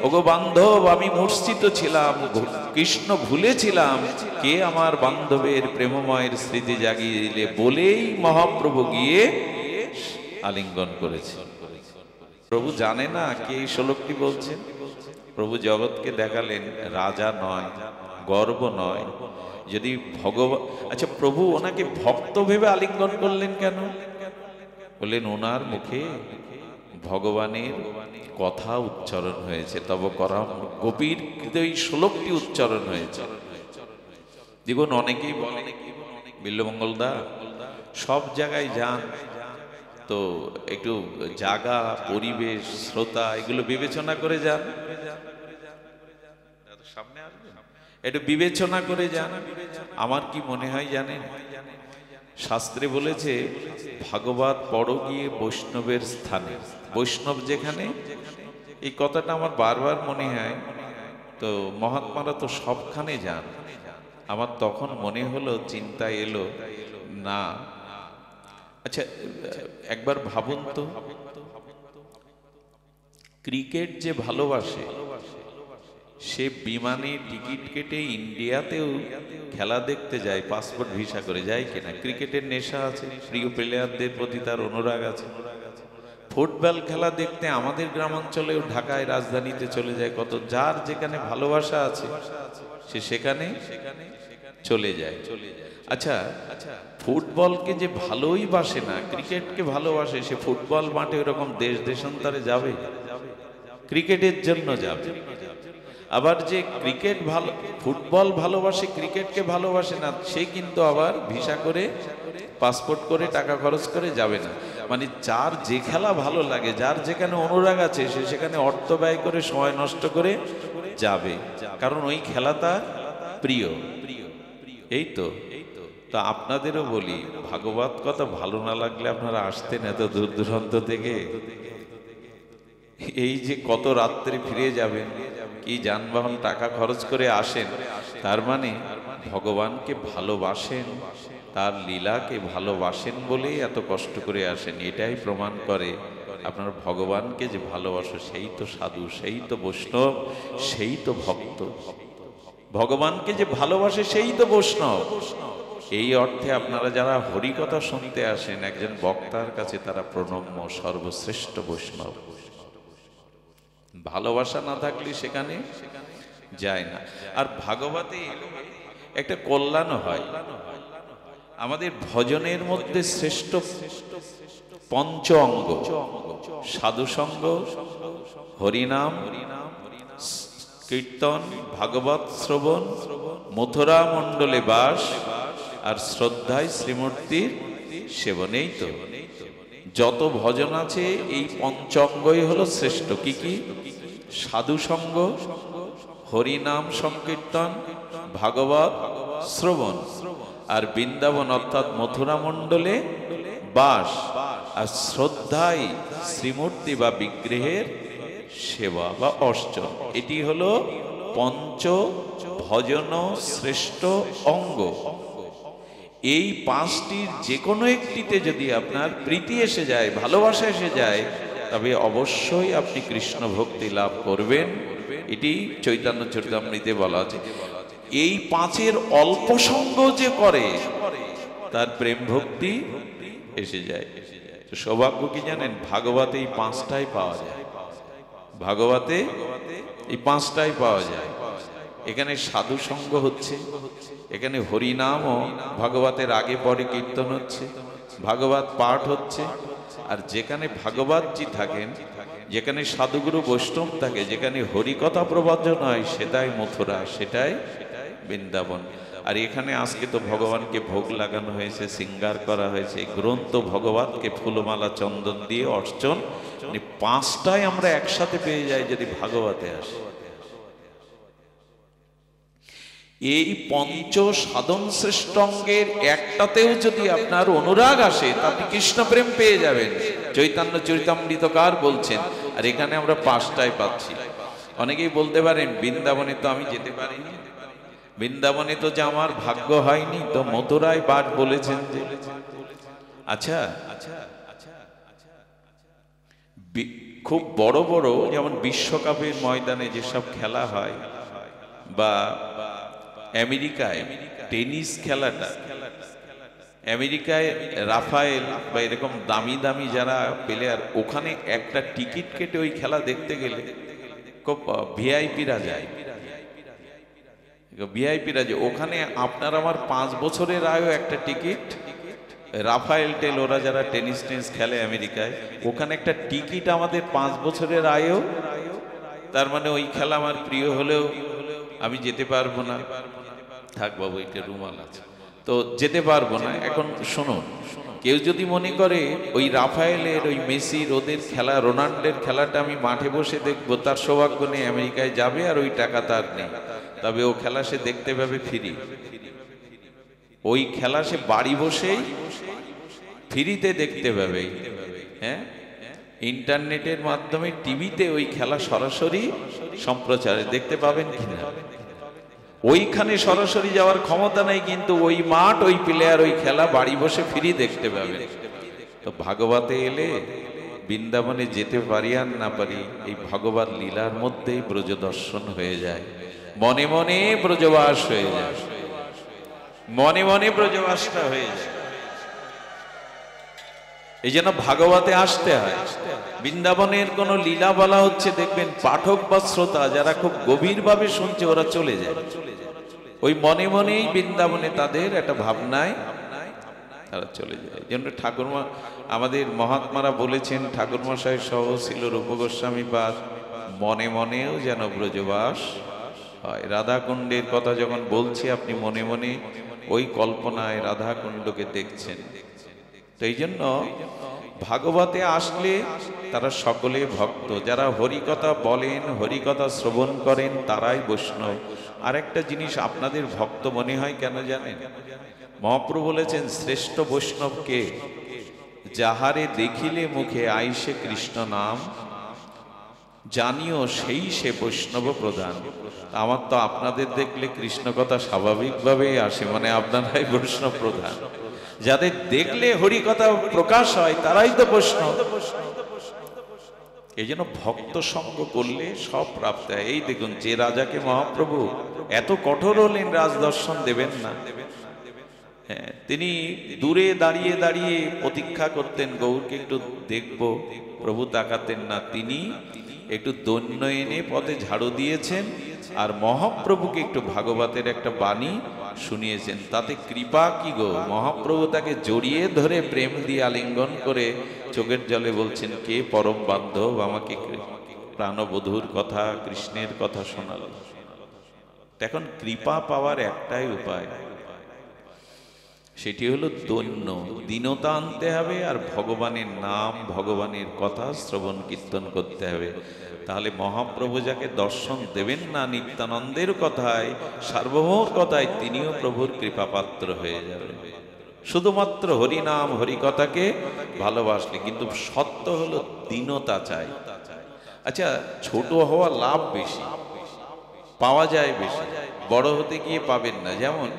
ওগো বান্ধব, আমি মূর্ছিত ছিলাম, কৃষ্ণ ভুলেছিলাম, কে আমার বান্ধবের প্রেমময়ের স্মৃতি জাগিয়ে দিলে। বলেই মহাপ্রভু গিয়ে আলিঙ্গন করেছে। প্রভু জানে না কে এই শ্লোকটি বলছেন। প্রভু জগৎকে দেখালেন রাজা নয়, গর্ব নয়। যদি ভগবান, আচ্ছা প্রভু ওনাকে ভক্ত ভেবে আলিঙ্গন করলেন কেন? বললেন ওনার মুখে ভগবানের কথা উচ্চারণ হয়েছে, তব করাম গোপীর এই শ্লোকটি উচ্চারণ হয়েছে। দেখুন অনেকেই বলে, বিল্লমঙ্গল দা সব জায়গায় যান তো একটু জায়গা, পরিবেশ, শ্রোতা এগুলো বিবেচনা করে যান, সামনে আসবেন, একটু বিবেচনা করে যান। আমার কি মনে হয় জানেন, শাস্ত্রে বলেছে ভাগবত পড়ো গিয়ে বৈষ্ণবের স্থানে। বৈষ্ণব যেখানে এই কথাটা আমার বারবার মনে হয়। তো মহাত্মারা তো সবখানে যান। আমার তখন মনে হলো, চিন্তা এলো, না আচ্ছা একবার ভাবুন তো, ক্রিকেট যে ভালোবাসে সে বিমানে টিকিট কেটে ইন্ডিয়াতেও খেলা দেখতে যায়, পাসপোর্ট ভিসা করে যায় কিনা? ক্রিকেটের নেশা আছে, প্রিয় প্লেয়ারদের প্রতি তার অনুরাগ আছে। ফুটবল খেলা দেখতে আমাদের গ্রামাঞ্চলেও ঢাকায় রাজধানীতে চলে যায় কত, যার যেখানে ভালোবাসা আছে সে সেখানে চলে যায়। আচ্ছা ফুটবলকে যে ভালোই বাসে না, ক্রিকেটকে ভালোবাসে, সে ফুটবল মাঠে এরকম দেশ দেশান্তরে যাবে? ক্রিকেটের জন্য যাবে। আবার যে ক্রিকেট ভালো, ফুটবল ভালোবাসে, ক্রিকেটকে ভালোবাসে না, সে কিন্তু আবার ভিসা করে, পাসপোর্ট করে, টাকা খরচ করে যাবে না। মানে যার যে খেলা ভালো লাগে, যার যেখানে অনুরাগ আছে, সে সেখানে অর্থ ব্যয় করে, সময় নষ্ট করে যাবে, কারণ ওই খেলা তার প্রিয়। এই তো আপনাদেরও বলি, ভাগবত কথা ভালো না লাগলে আপনারা আসতেন এত দূর দূরান্ত থেকে? এই যে কত রাত্রে ফিরে যাবেন, কি যানবাহন টাকা খরচ করে আসেন, তার মানে ভগবানকে ভালোবাসেন, তার লীলাকে ভালোবাসেন বলেই এত কষ্ট করে আসেন। এটাই প্রমাণ করে আপনার ভগবানকে যে ভালোবাসো, সেই তো সাধু, সেই তো বৈষ্ণব, সেই তো ভক্ত। ভগবানকে যে ভালোবাসে সেই তো বৈষ্ণব। এই অর্থে আপনারা যারা হরিকথা শুনতে আসেন একজন বক্তার কাছে, তারা প্রণম্য, সর্বশ্রেষ্ঠ বৈষ্ণব। ভালোবাসা না থাকলে সেখানে যায় না। আর ভাগবতে একটা কল্যাণ হয়। আমাদের ভজনের মধ্যে শ্রেষ্ঠ পঞ্চ অঙ্গ: সাধুসঙ্গ, হরিনাম, কীর্তন, ভাগবত শ্রবণ, মথুরা মণ্ডলে বাস, আর শ্রদ্ধায় শ্রীমূর্তির সেবনেই তো যত ভজন আছে, এই পঞ্চঙ্গই হলো শ্রেষ্ঠ। কি কি? সাধুসঙ্গ, হরিনাম সংকীর্তন, ভাগবত শ্রবণ, আর বৃন্দাবন অর্থাৎ মথুরা মণ্ডলে বাস, আর শ্রদ্ধায় শ্রীমূর্তি বা বিগ্রহের সেবা বা অর্চন। এটি হলো পঞ্চ ভজন শ্রেষ্ঠ অঙ্গ। এই পাঁচটির যে কোনো একটিতে যদি আপনার প্রীতি এসে যায়, ভালোবাসা এসে যায়, তবে অবশ্যই আপনি কৃষ্ণ ভক্তি লাভ করবেন। এটি চৈতন্য চরিতামৃতে বলা আছে। এই পাঁচের অল্প সঙ্গ যে করে, তার প্রেম ভক্তি এসে যায়। সৌভাগ্য কি জানেন? ভাগবতে এই পাঁচটাই পাওয়া যায়। ভাগবতে এই পাঁচটাই পাওয়া যায়। এখানে সাধু সঙ্গ হচ্ছে, এখানে হরিনাম ও ভাগবতের আগে পরে কীর্তন হচ্ছে, ভাগবত পাঠ হচ্ছে। আর যেখানে ভাগবতজি থাকেন, যেখানে সাধুগুরু বৈষ্ণব থাকে, যেখানে হরিকথা প্রবচন হয়, সেটাই মথুরা, সেটাই বৃন্দাবন। আর এখানে আজকে তো ভগবানকে ভোগ লাগানো হয়েছে, শৃঙ্গার করা হয়েছে, গ্রন্থ ভগবতকে ফুলমালা চন্দন দিয়ে অর্চন। পাঁচটাই আমরা একসাথে পেয়ে যাই যদি ভাগবতে আসে। এই পঞ্চ সাধন শ্রেষ্ঠঙ্গের একটাতেও যদি আপনার অনুরাগ আসে, আপনি কৃষ্ণ প্রেম পেয়ে যাবেন। চৈতন্য চরিতামৃতকার বলছেন। আর এখানে আমরা পাঁচটাই পাচ্ছি। অনেকেই বলতে পারেন, বৃন্দাবনে তো আমি যেতে পারিনি, বৃন্দাবনে তো যে আমার ভাগ্য হয়নি, তো মথুরায় বাস বলেছেন যে। আচ্ছা, খুব বড় বড় যেমন বিশ্বকাপের ময়দানে যেসব খেলা হয়, বা আমেরিকায় টেনিস খেলাটা, আমেরিকায় রাফায়েল বা এরকম দামি দামি যারা প্লেয়ার, ওখানে একটা টিকিট কেটে ওই খেলা দেখতে গেলে খুব ভিআইপিরা যায়, ভিআইপিরা যায়। ওখানে আপনার আমার 5 বছরের আয়ও একটা টিকিট, রাফায়েল টেল ওরা যারা টেনিস খেলে আমেরিকায়, ওখানে একটা টিকিট আমাদের 5 বছরের আয়ও। তার মানে ওই খেলা আমার প্রিয় হলেও আমি যেতে পারবো না। থাক বাবু, এটা রুমাল আছে, তো যেতে পারবো না। এখন শুনুন, কেউ যদি মনে করে ওই রাফায়েলের, ওই মেসির, ওদের খেলা, রোনাল্ডোর খেলাটা আমি মাঠে বসে দেখবো, তার সৌভাগ্য নেই, আমেরিকায় যাবে আর ওই টাকা তার নেই, তবে ও খেলা সে দেখতে পাবে ফ্রি। ওই খেলা সে বাড়ি বসেই ফ্রিতে দেখতে পাবে। হ্যাঁ, ইন্টারনেটের মাধ্যমে টিভিতে ওই খেলা সরাসরি সম্প্রচারে দেখতে পাবেন কিনা, ওইখানে সরাসরি যাওয়ার ক্ষমতা নাই, কিন্তু ওই মাঠ, ওই প্লেয়ার, ওই খেলা বাড়ি বসে ফ্রি দেখতে পাবেন। তো ভাগবতে এলে বৃন্দাবনে যেতে পারি আর না পারি, এই ভগবত লীলার মধ্যেই ব্রজ দর্শন হয়ে যায়, মনে মনে ব্রজবাস হয়ে যায়, মনে মনে ব্রজবাসটা হয়ে যায়। এই জন্য ভাগবতে আসতে হয়। বৃন্দাবনের কোন লীলা বলা হচ্ছে, দেখবেন পাঠক বা শ্রোতা যারা খুব গভীরভাবে শুনছে ওরা চলে যায়, ওই মনে মনেই বৃন্দাবনে তাদের একটা ভাবনায় তারা চলে যায়। এই জন্য ঠাকুরমা আমাদের মহাত্মারা বলেছেন, ঠাকুরমশাই সহ ছিল রূপ গোস্বামী পাদ, মনে মনেও যেন ব্রজবাস হয়। রাধাকুণ্ডের কথা যখন বলছি, আপনি মনে মনে ওই কল্পনায় রাধাকুণ্ডকে দেখছেন। তো এই জন্য ভাগবতে আসলে তারা সকলে ভক্ত, যারা হরিকথা বলেন, হরিকথা শ্রবণ করেন, তারাই বৈষ্ণব। আর একটা জিনিস আপনাদের ভক্ত মনে হয় কেন জানেন? মহাপ্রভু বলেছেন, শ্রেষ্ঠ বৈষ্ণবকে যাহারে দেখিলে মুখে আইসে কৃষ্ণ নাম, জানিও সেই সে বৈষ্ণব প্রধান। আমার তো আপনাদের দেখলে কৃষ্ণ কথা স্বাভাবিকভাবেই আসে, মানে আপনারাই বৈষ্ণব প্রধান। যাদের দেখলে হরি কথা প্রকাশ হয় তারাই তো বৈষ্ণব। এই জন্য ভক্ত সঙ্গ করলে সব প্রাপ্ত হয়। এই দেখুন, যে রাজাকে মহাপ্রভু এত কঠোর হলেন রাজদর্শন দেবেন না, হ্যাঁ, তিনি দূরে দাঁড়িয়ে দাঁড়িয়ে প্রতীক্ষা করতেন, গৌরকে একটু দেখবো, প্রভু তাকাতেন না। তিনি একটু দৈন্য এনে পথে ঝাড়ু দিয়েছেন, আর মহাপ্রভুকে একটু ভাগবতের একটা বাণী শুনিয়েছেন। তাতে কৃপা কি গো, মহাপ্রভু তাকে জড়িয়ে ধরে প্রেম দিয়ে আলিঙ্গন করে চোখের জলে বলছেন, কে পরম বান্ধব আমাকে প্রাণবধূর কথা, কৃষ্ণের কথা শোনাল। এখন কৃপা পাওয়ার একটাই উপায়, সেটি হলো দৈন্য, দীনতা আনতে হবে, আর ভগবানের নাম, ভগবানের কথা শ্রবণ কীর্তন করতে হবে। তাহলে মহাপ্রভু যাকে দর্শন দেবেন না নিত্যানন্দের কথায়, সার্বভৌম কথায়, তিনিও প্রভুর কৃপাপাত্র হয়ে যাবেন, শুধুমাত্র হরিনাম হরিকথাকে ভালোবাসলে। কিন্তু সত্য হলো দীনতা চাই। আচ্ছা, ছোট হওয়া লাভ বেশি, পাওয়া যায় বেশি, বড় হতে গিয়ে পাবেন না। যেমন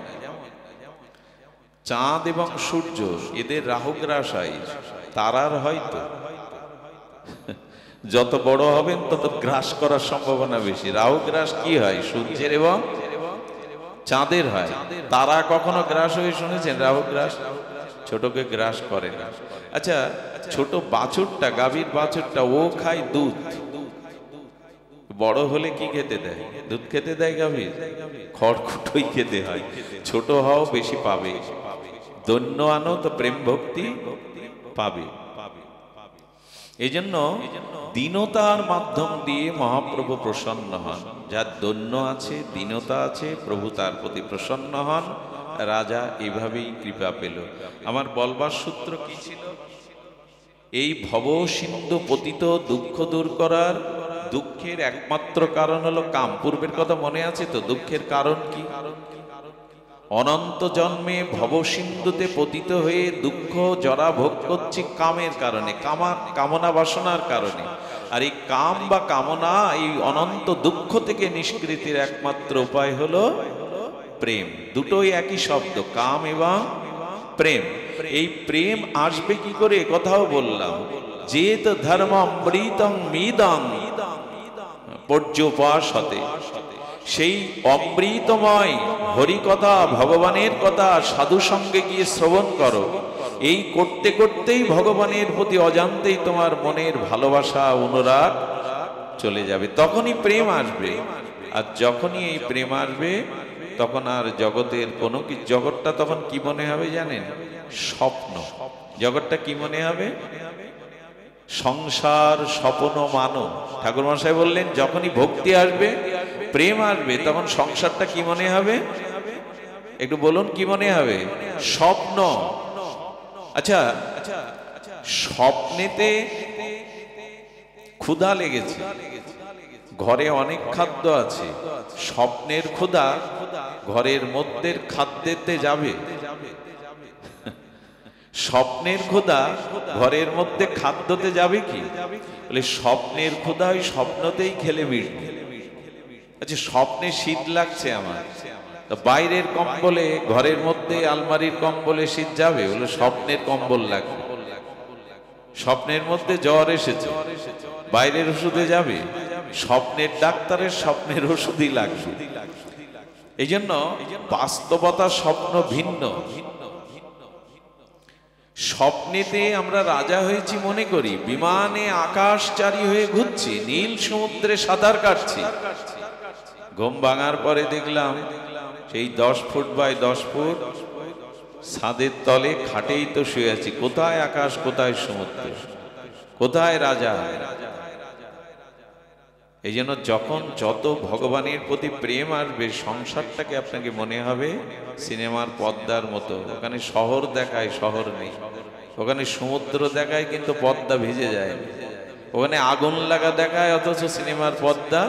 চাঁদ এবং সূর্য, এদের রাহুগ্রাস হয়, তারার হয়তো যত বড় হবেন তত গ্রাস করার সম্ভাবনা বেশি। রাহুগ্রাস কি হয়? সূর্যের এবং চাঁদের হয়। তারা কখনো গ্রাস হয়ে শুনেছেন? রাহুগ্রাস ছোটকে গ্রাস করে না। আচ্ছা, ছোট বাছুরটা, গাভীর বাছুরটা, ও খায় দুধ, বড় হলে কি খেতে দেয়? দুধ খেতে দেয় গাভীর? খড়কুটোই খেতে হয়। ছোট হও, বেশি পাবে, দৈন্য আনো তো প্রেম ভক্তি পাবে। এই জন্য দীনতার মাধ্যম দিয়ে মহাপ্রভু প্রসন্ন হন। যার দৈন্য আছে, দীনতা আছে, প্রভু তার প্রতি প্রসন্ন হন। রাজা এইভাবেই কৃপা পেল। আমার বলবার সূত্র কি ছিল? এই ভব সিন্ধু পতিত দুঃখ দূর করার, দুঃখের একমাত্র কারণ হলো কাম। পূর্বের কথা মনে আছে তো? দুঃখের কারণ কি? অনন্ত জন্মে ভবসিন্ধুতে পতিত হয়ে দুঃখ জরা ভোগ করছি কামের কারণে, কামনা বাসনার কারণে। আর এই কাম বা কামনা, এই অনন্ত দুঃখ থেকে নিষ্কৃতির একমাত্র উপায় হলো প্রেম। দুটোই একই শব্দ, কাম এবং প্রেম। এই প্রেম আসবে কি করে? কথাও বললাম, যেত ধর্ম অমৃতং মিদং পর্যুপাসতে। সেই অমৃতময় হরিকথা, ভগবানের কথা সাধু সঙ্গে গিয়ে শ্রবণ করো। এই করতে করতেই ভগবানের প্রতি অজান্তেই তোমার মনের ভালোবাসা, অনুরাগ চলে যাবে, তখনই প্রেম আসবে। আর যখনই এই প্রেম আসবে, তখন আর জগতের কোনো কি, জগৎটা তখন কি মনে হবে জানেন? স্বপ্ন। জগৎটা কি মনে হবে? সংসার স্বপ্ন মানো। ঠাকুর মশাই বললেন, যখনই ভক্তি আসবে, প্রেম আসবে, তখন সংসারটা কি মনে হবে? একটু বলুন, কি মনে হবে? স্বপ্ন। আচ্ছা, স্বপ্নেতে ক্ষুধা লেগেছে, ঘরে অনেক খাদ্য আছে, স্বপ্নের ক্ষুধা ঘরের মধ্যে খাদ্যেতে যাবে? স্বপ্নের ক্ষুধা ঘরের মধ্যে খাদ্যতে যাবে কি? বলে স্বপ্নের ক্ষুধা ওই স্বপ্নতেই খেলে মিটবে। আচ্ছা, স্বপ্নে শীত লাগছে আমার, তো বাইরের কম্বলে, ঘরের মধ্যে আলমারির কম্বলে শীত যাবে? বলে স্বপ্নের কম্বল লাগবে। স্বপ্নের মধ্যে জ্বর এসেছে, বাইরের ওষুধে যাবে? স্বপ্নের ডাক্তারের স্বপ্নের ওষুধই লাগবে। এই জন্য বাস্তবতা স্বপ্ন ভিন্ন। স্বপ্নেতে আমরা রাজা হয়েছি মনে করি, বিমানে আকাশচারী হয়ে ঘুরছি, নীল সমুদ্রে সাঁতার কাটছি। ঘুম ভাঙার পরে দেখলাম সেই 10 ফুট বাই 10 ফুট ছাদের তলে খাটেই তো শুয়ে আছি। কোথায় আকাশ, কোথায় সমুদ্র, কোথায় রাজা? এই জন্য যখন যত ভগবানের প্রতি প্রেম আসবে, সংসারটাকে আপনাকে মনে হবে সিনেমার পদ্মার মতো। ওখানে শহর দেখায়, শহর নেই। ওখানে সমুদ্র দেখায়, কিন্তু পদ্মা ভিজে যায়। ওখানে আগুন লাগা দেখায়, অথচ সিনেমার পদ্মা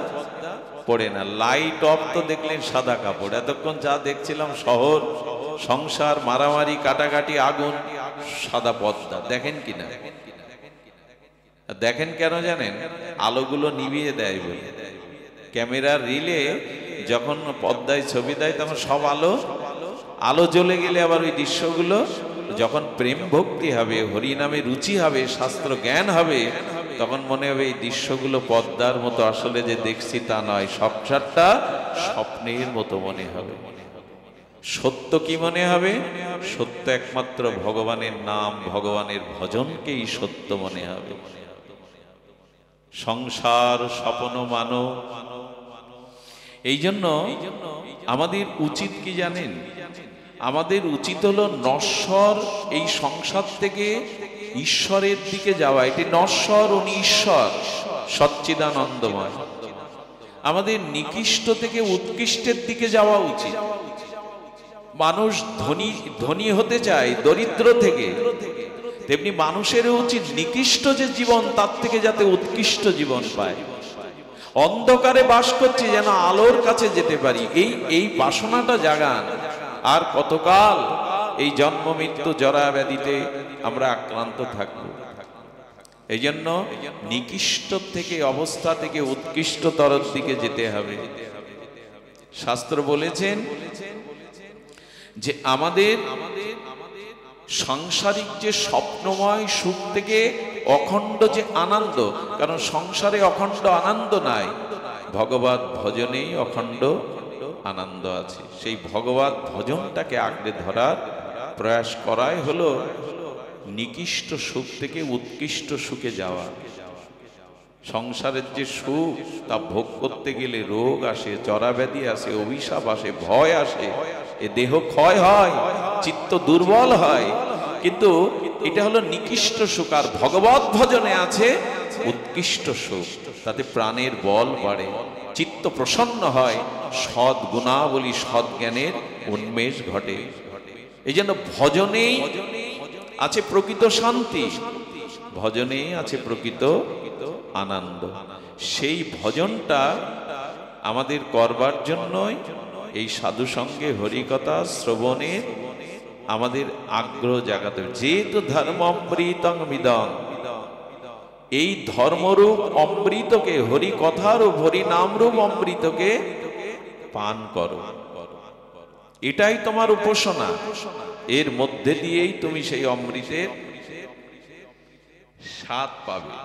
পড়ে না। লাইট অফ তো দেখলেন সাদা কাপড়। এতক্ষণ যা দেখছিলাম শহর, সংসার, মারামারি, কাটাকাটি, আগুন, সাদা পদ্মা। দেখেন কিনা? দেখেন কেন জানেন? আলোগুলো নিভিয়ে দেয় বলে। ক্যামেরার রিলে যখন পর্দায় ছবি দেয়, তখন সব আলো জ্বলে গেলে আবার ওই দৃশ্যগুলো, যখন প্রেম ভক্তি হবে, হরিনামে রুচি হবে, শাস্ত্র জ্ঞান হবে, তখন মনে হবে এই দৃশ্যগুলো পদ্মার মতো। আসলে যে দেখছি তা নয়, সংসারটা স্বপ্নের মতো মনে হবে। সত্য কি মনে হবে? সত্য একমাত্র ভগবানের নাম, ভগবানের ভজনকেই সত্য মনে হবে। সংসার স্বপ্ন মানো। এই জন্য আমাদের উচিত কি জানেন? আমাদের উচিত হলো নশ্বর এই সংসার থেকে ঈশ্বরের দিকে যাওয়া। এটি নশ্বর, উনি ঈশ্বর, সচ্চিদানন্দময়। আমাদের নিকৃষ্ট থেকে উৎকৃষ্টের দিকে যাওয়া উচিত। মানুষ ধনী হতে চায় দরিদ্র থেকে, তেমনি মানুষের উচিত নিকৃষ্ট যে জীবন, তার থেকে যাতে উৎকৃষ্ট জীবন পায়। অন্ধকারে বাস করছি, যেন আলোর কাছে যেতে পারি। এই বাসনাটা জাগান। আর কতকাল এই জন্ম মৃত্যু জরা ব্যাধিতে আমরা আক্রান্ত থাকব? এই জন্য নিকৃষ্ট থেকে অবস্থা থেকে উৎকৃষ্টতর দিকে যেতে হবে। শাস্ত্র বলেছেন যে আমাদের সাংসারিক যে স্বপ্নময় সুখ থেকে অখণ্ড যে আনন্দ, কারণ সংসারে অখণ্ড আনন্দ নাই, ভগবত ভজনেই অখণ্ড আনন্দ আছে। সেই ভগবত ভজনটাকে আঁকড়ে ধরার প্রয়াস করাই হলো নিকৃষ্ট সুখ থেকে উৎকৃষ্ট সুখে যাওয়া। সংসারের যে সুখ, তা ভোগ করতে গেলে রোগ আসে, জরাব্যাধি আসে, অভিশাপ আসে, ভয় আসে, এ দেহ ক্ষয় হয়, চিত্ত দুর্বল হয়। কিন্তু এটা হলো নিকৃষ্ট সুখ। আর ভগবত ভজনে আছে উৎকৃষ্ট সুখ। তাতে প্রাণের বল বাড়ে, চিত্ত প্রসন্ন হয়, সৎ গুণাবলী, সৎ জ্ঞানের উন্মেষ ঘটে। এই জন্য ভজনেই আছে প্রকৃত শান্তি, ভজনেই আছে প্রকৃত আনন্দ। সেই ভজনটা আমাদের করবার জন্যই এই সাধু সঙ্গে হরিকথা শ্রবণে আমাদের আগ্রহ জাগাতে হবে। যেহেতু ধর্ম অমৃতং মিদং, এই ধর্মরূপ অমৃতকে, হরি কথারূপ, হরি নামরূপ অমৃতকে পান করো। এটাই তোমার উপাসনা। এর মধ্যে দিয়েই তুমি সেই অমৃতের স্বাদ পাবে।